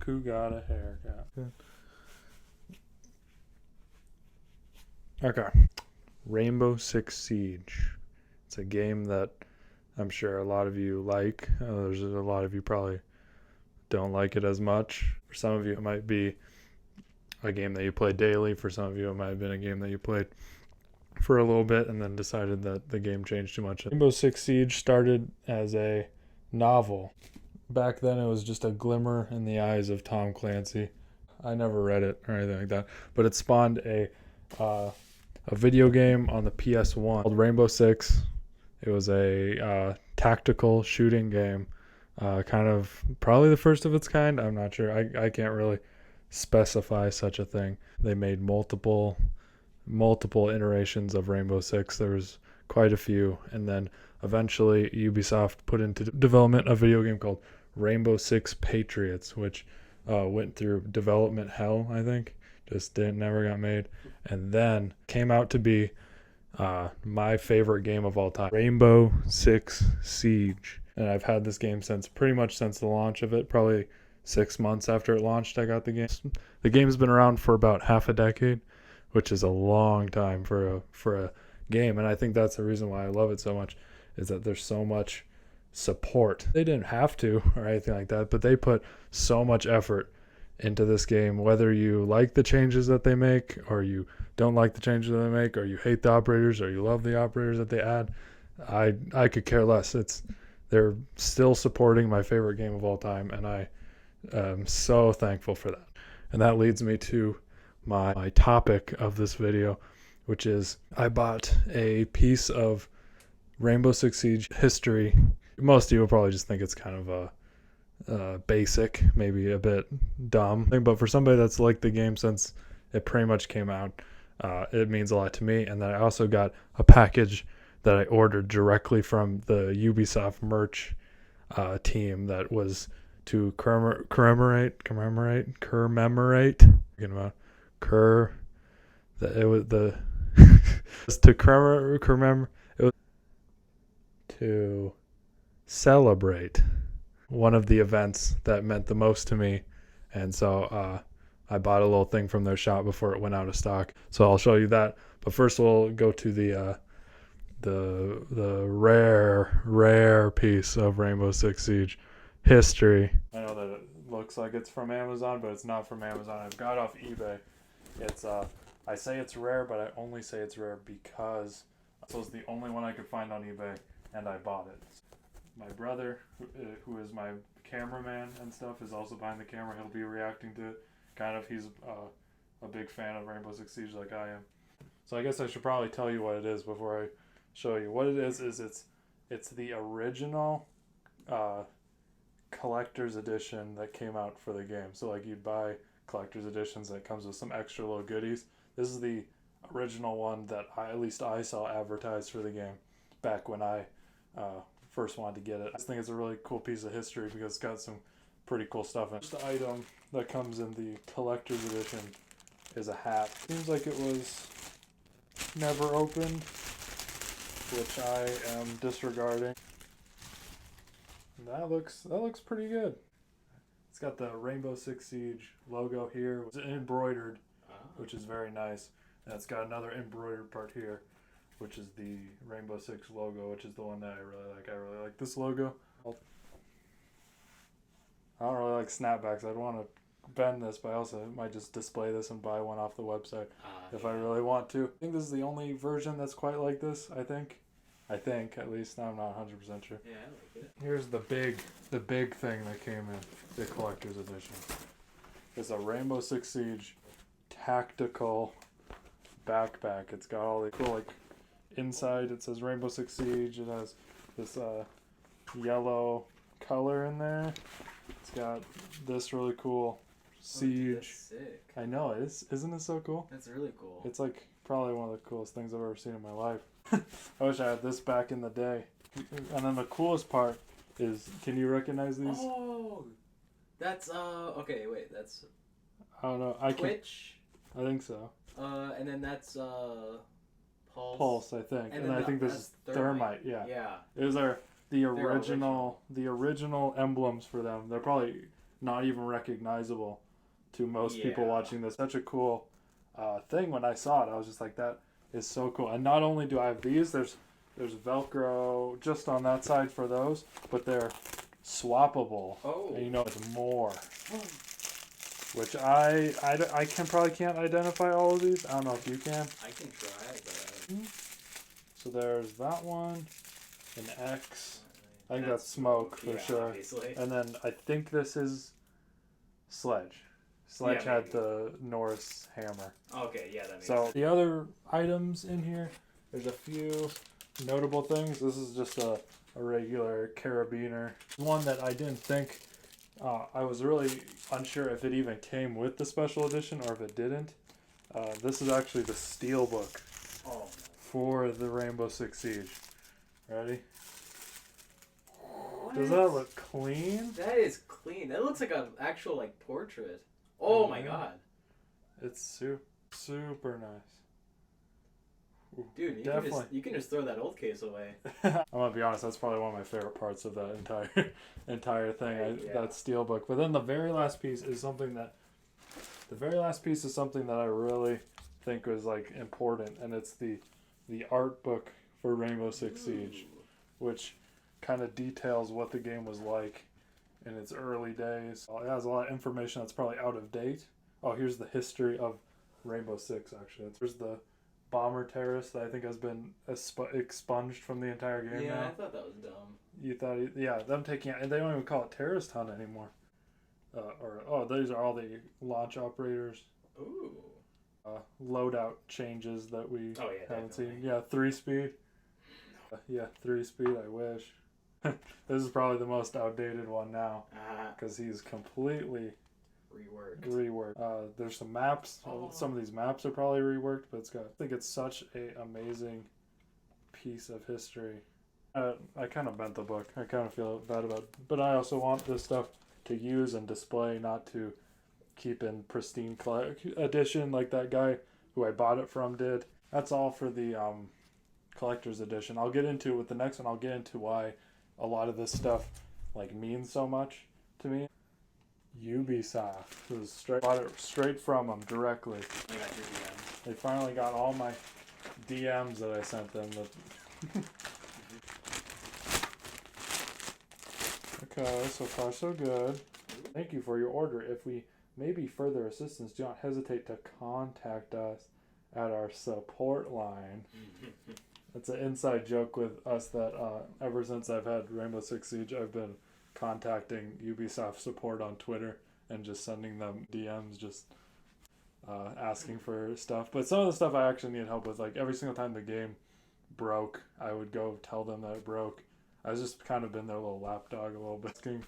Look who got a haircut. Okay. Rainbow Six Siege. It's a game that I'm sure a lot of you like. There's a lot of you probably don't like it as much. For some of you, it might be a game that you play daily. For some of you, it might have been a game that you played for a little bit and then decided that the game changed too much. Rainbow Six Siege started as a novel. Back then, it was just a glimmer in the eyes of Tom Clancy. I never read it or anything like that, but it spawned a video game on the PS1 called Rainbow Six. It was a tactical shooting game, kind of probably the first of its kind. I'm not sure. I can't really specify such a thing. They made multiple iterations of Rainbow Six. There was quite a few, and then eventually Ubisoft put into development a video game called Rainbow Six Patriots, which went through development hell, I think. Just never got made, and then came out to be my favorite game of all time, Rainbow Six Siege. And I've had this game pretty much since the launch of it. Probably 6 months after it launched, I got the game. The game's been around for about half a decade, which is a long time for a game, and I think that's the reason why I love it so much, is that there's so much support. They didn't have to or anything like that, but they put so much effort into this game, whether you like the changes that they make or you don't like the changes that they make, or you hate the operators or you love the operators that they add. I could care less. They're still supporting my favorite game of all time, and I am so thankful for that. And that leads me to my topic of this video, which is I bought a piece of Rainbow Six Siege history. Most of you will probably just think it's kind of a basic, maybe a bit dumb thing, but for somebody that's liked the game since it pretty much came out, it means a lot to me. And then I also got a package that I ordered directly from the Ubisoft merch team that was to commemorate thinking about it was the to commemorate, it was to celebrate one of the events that meant the most to me. And so I bought a little thing from their shop before it went out of stock, so I'll show you that. But first we'll go to the rare piece of Rainbow Six Siege history. I know that it looks like it's from Amazon, but it's not from Amazon. I've got it off eBay. It's I say it's rare, but I only say it's rare because this was the only one I could find on eBay, and I bought it. My brother, who is my cameraman and stuff, is also behind the camera. He'll be reacting to it. Kind of, he's a big fan of Rainbow Six Siege like I am. So I guess I should probably tell you what it is before I show you. What it is it's the original collector's edition that came out for the game. So like you'd buy collector's editions that comes with some extra little goodies. This is the original one that at least I saw advertised for the game back when I first wanted to get it. I just think it's a really cool piece of history because it's got some pretty cool stuff in it. The item that comes in the collector's edition is a hat. Seems like it was never opened, which I am disregarding. And that looks pretty good. It's got the Rainbow Six Siege logo here. It's embroidered, which is very nice. And it's got another embroidered part here, which is the Rainbow Six logo, which is the one that I really like. I really like this logo. I don't really like snapbacks. I'd want to bend this, but I also might just display this and buy one off the website if I really want to. I think this is the only version that's quite like this, I think, at least. I'm not 100% sure. Yeah, I like it. Here's the big thing that came in the collector's edition. It's a Rainbow Six Siege tactical backpack. It's got all the cool, like, inside it says Rainbow Six Siege. It has this yellow color in there. It's got this really cool Siege. Oh, dude, that's sick. I know, isn't it so cool? That's really cool. It's like probably one of the coolest things I've ever seen in my life. I wish I had this back in the day. And then the coolest part is, can you recognize these? Oh, that's okay. Wait, that's I don't know. Twitch. I think so. And then that's Pulse, I think. And I think this is Thermite. Yeah. Yeah. These are the original emblems for them. They're probably not even recognizable to most people Yeah. watching this. Such a cool thing. When I saw it, I was just like, that is so cool. And not only do I have these, there's Velcro just on that side for those, but they're swappable. Oh. And it's more. Which I probably can't identify all of these. I don't know if you can. I can try, but So there's that one, an X. I think that's smoke for sure. Obviously. And then I think this is Sledge. Sledge had the Norris hammer. Okay, yeah, that makes So sense. the other items in here, there's a few notable things. This is just a regular carabiner. One that I didn't think, I was really unsure if it even came with the special edition or if it didn't. This is actually the steelbook for the Rainbow Six Siege. Ready? What? Does that look clean? That is clean. That looks like an actual portrait. Oh my god. It's super nice. Ooh, Dude, you can just throw that old case away. I'm gonna be honest, that's probably one of my favorite parts of that entire thing. That steelbook. But then the very last piece is something that I really think was important, and it's the art book for Rainbow Six Siege, which kind of details what the game was like in its early days. It has a lot of information that's probably out of date. Oh, here's the history of Rainbow Six, actually. There's the bomber terrorist that I think has been expunged from the entire game now. Yeah, I thought that was dumb. You thought, them taking out, and they don't even call it terrorist hunt anymore. These are all the launch operators. Ooh. Loadout changes that we haven't seen. Definitely. Yeah, 3-speed. 3-speed, I wish. This is probably the most outdated one now because he's completely reworked. There's some maps. Some of these maps are probably reworked, but I think it's such an amazing piece of history. I kind of bent the book. I kind of feel bad about it. But I also want this stuff to use and display, not to keep in pristine edition like that guy who I bought it from did. That's all for the collector's edition. I'll get into with the next one. I'll get into why a lot of this stuff means so much to me. Ubisoft bought it straight from them directly. I got your DM. They finally got all my DMs that I sent them. Okay, so far so good. Thank you for your order. If we may be further assistance, do not hesitate to contact us at our support line. It's an inside joke with us that ever since I've had Rainbow Six Siege, I've been contacting Ubisoft support on Twitter and just sending them DMs, just asking for stuff. But some of the stuff I actually need help with, every single time the game broke, I would go tell them that it broke. I was just kind of been their little lapdog a little bit, asking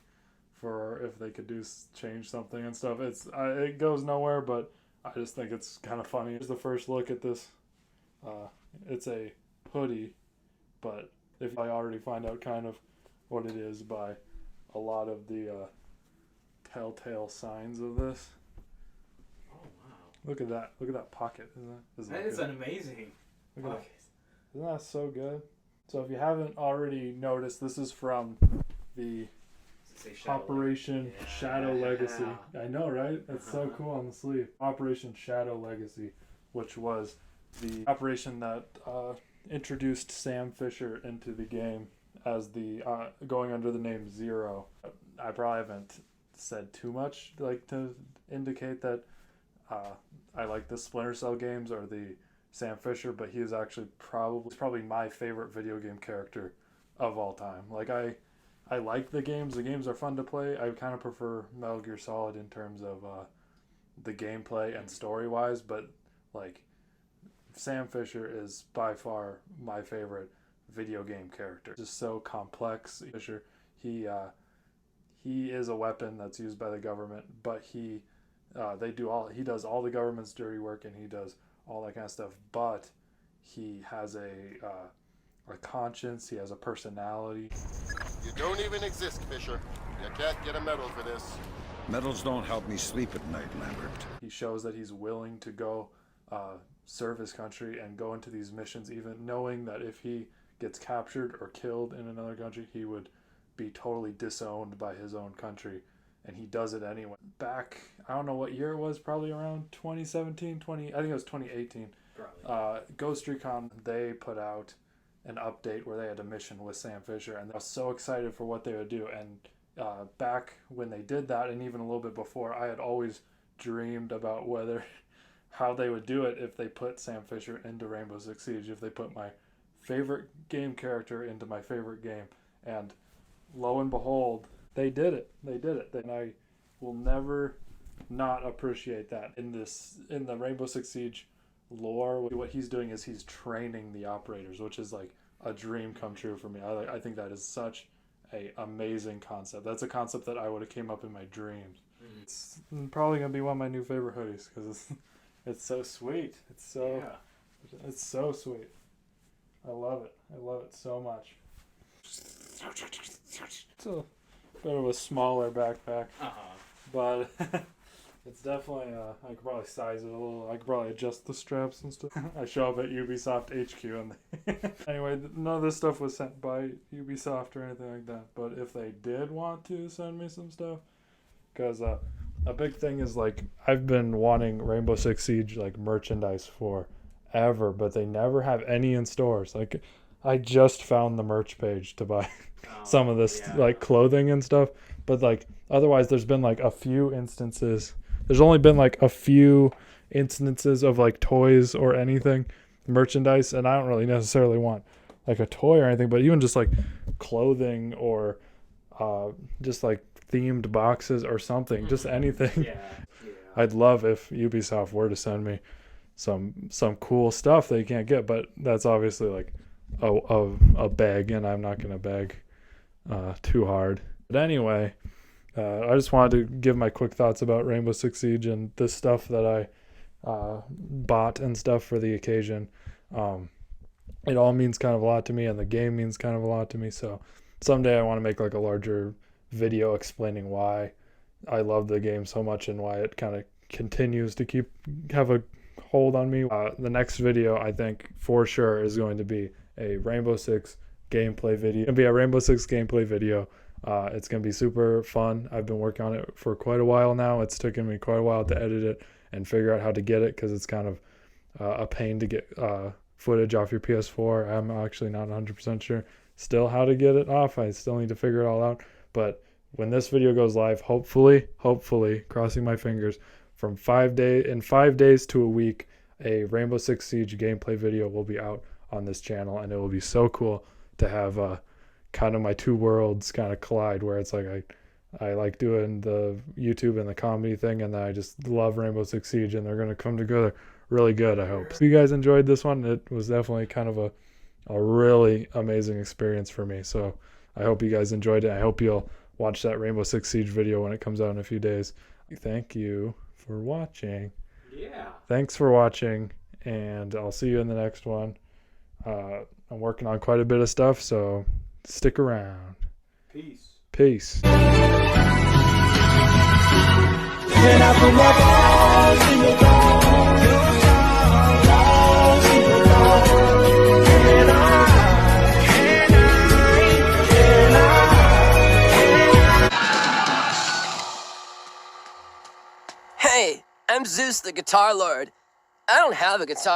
for if they could change something and stuff. It goes nowhere, but I just think it's kind of funny. Here's the first look at this. It's a hoodie, but if I already find out kind of what it is by a lot of the telltale signs of this. Oh wow! Look at that pocket. That is an amazing pocket. Isn't that so good? So if you haven't already noticed, this is from the Operation Shadow Legacy. I know, right? That's so cool on the sleeve. Operation Shadow Legacy, which was the operation that introduced Sam Fisher into the game as the going under the name Zero. I probably haven't said too much to indicate that I like the Splinter Cell games or the Sam Fisher, but he is actually probably my favorite video game character of all time. I like the games. The games are fun to play. I kind of prefer Metal Gear Solid in terms of the gameplay and story-wise, but Sam Fisher is by far my favorite video game character. Just so complex. Fisher, he is a weapon that's used by the government, but he does all the government's dirty work and he does all that kind of stuff. But he has a conscience. He has a personality. You don't even exist, Fisher. You can't get a medal for this. Medals don't help me sleep at night, Lambert. He shows that he's willing to go serve his country and go into these missions, even knowing that if he gets captured or killed in another country, he would be totally disowned by his own country. and he does it anyway. Back, I don't know what year it was, probably around 2017, I think it was 2018. Probably. Ghost Recon, they put out an update where they had a mission with Sam Fisher, and I was so excited for what they would do. And back when they did that, and even a little bit before, I had always dreamed about how they would do it if they put Sam Fisher into Rainbow Six Siege, if they put my favorite game character into my favorite game. And lo and behold, they did it. And I will never not appreciate that. In the Rainbow Six Siege lore, what he's doing is he's training the operators, which is like a dream come true for me. I think that is such a amazing concept. That's a concept that I would have came up in my dreams. It's probably gonna be one of my new favorite hoodies because it's so sweet. It's so sweet. I love it so much. It's a bit of a smaller backpack, but it's definitely, I could probably size it a little. I could probably adjust the straps and stuff. I show up at Ubisoft HQ and anyway, none of this stuff was sent by Ubisoft or anything like that. But if they did want to send me some stuff, because a big thing is, like, I've been wanting Rainbow Six Siege, like, merchandise forever, but they never have any in stores. Like, I just found the merch page to buy some of this, like, clothing and stuff. But, like, otherwise, there's been, like, a few instances. There's only been, like, a few instances of, like, toys or anything, merchandise, and I don't really necessarily want, like, a toy or anything, but even just, like, clothing or just, like, themed boxes or something, just anything. I'd love if Ubisoft were to send me some cool stuff that you can't get, but that's obviously, like, a beg, and I'm not going to beg too hard. But anyway, I just wanted to give my quick thoughts about Rainbow Six Siege and this stuff that I bought and stuff for the occasion. It all means kind of a lot to me, and the game means kind of a lot to me. So someday I want to make, like, a larger video explaining why I love the game so much and why it kind of continues to have a hold on me. The next video, I think for sure, is going to be a Rainbow Six gameplay video. It's going to be a Rainbow Six gameplay video. It's going to be super fun. I've been working on it for quite a while now. It's taken me quite a while to edit it and figure out how to get it, because it's kind of a pain to get footage off your PS4. I'm actually not 100% sure still how to get it off. I still need to figure it all out. But when this video goes live, hopefully, crossing my fingers, in 5 days to a week, a Rainbow Six Siege gameplay video will be out on this channel, and it will be so cool to have kind of my two worlds kind of collide, where it's like I like doing the YouTube and the comedy thing, and then I just love Rainbow Six Siege, and they're going to come together really good, I hope. So you guys enjoyed this one. It was definitely kind of a really amazing experience for me, so I hope you guys enjoyed it. I hope you'll watch that Rainbow Six Siege video when it comes out in a few days. Thank you for watching. Thanks for watching, and I'll see you in the next one. I'm working on quite a bit of stuff, so stick around. Peace. Hey, I'm Zeus the Guitar Lord. I don't have a guitar.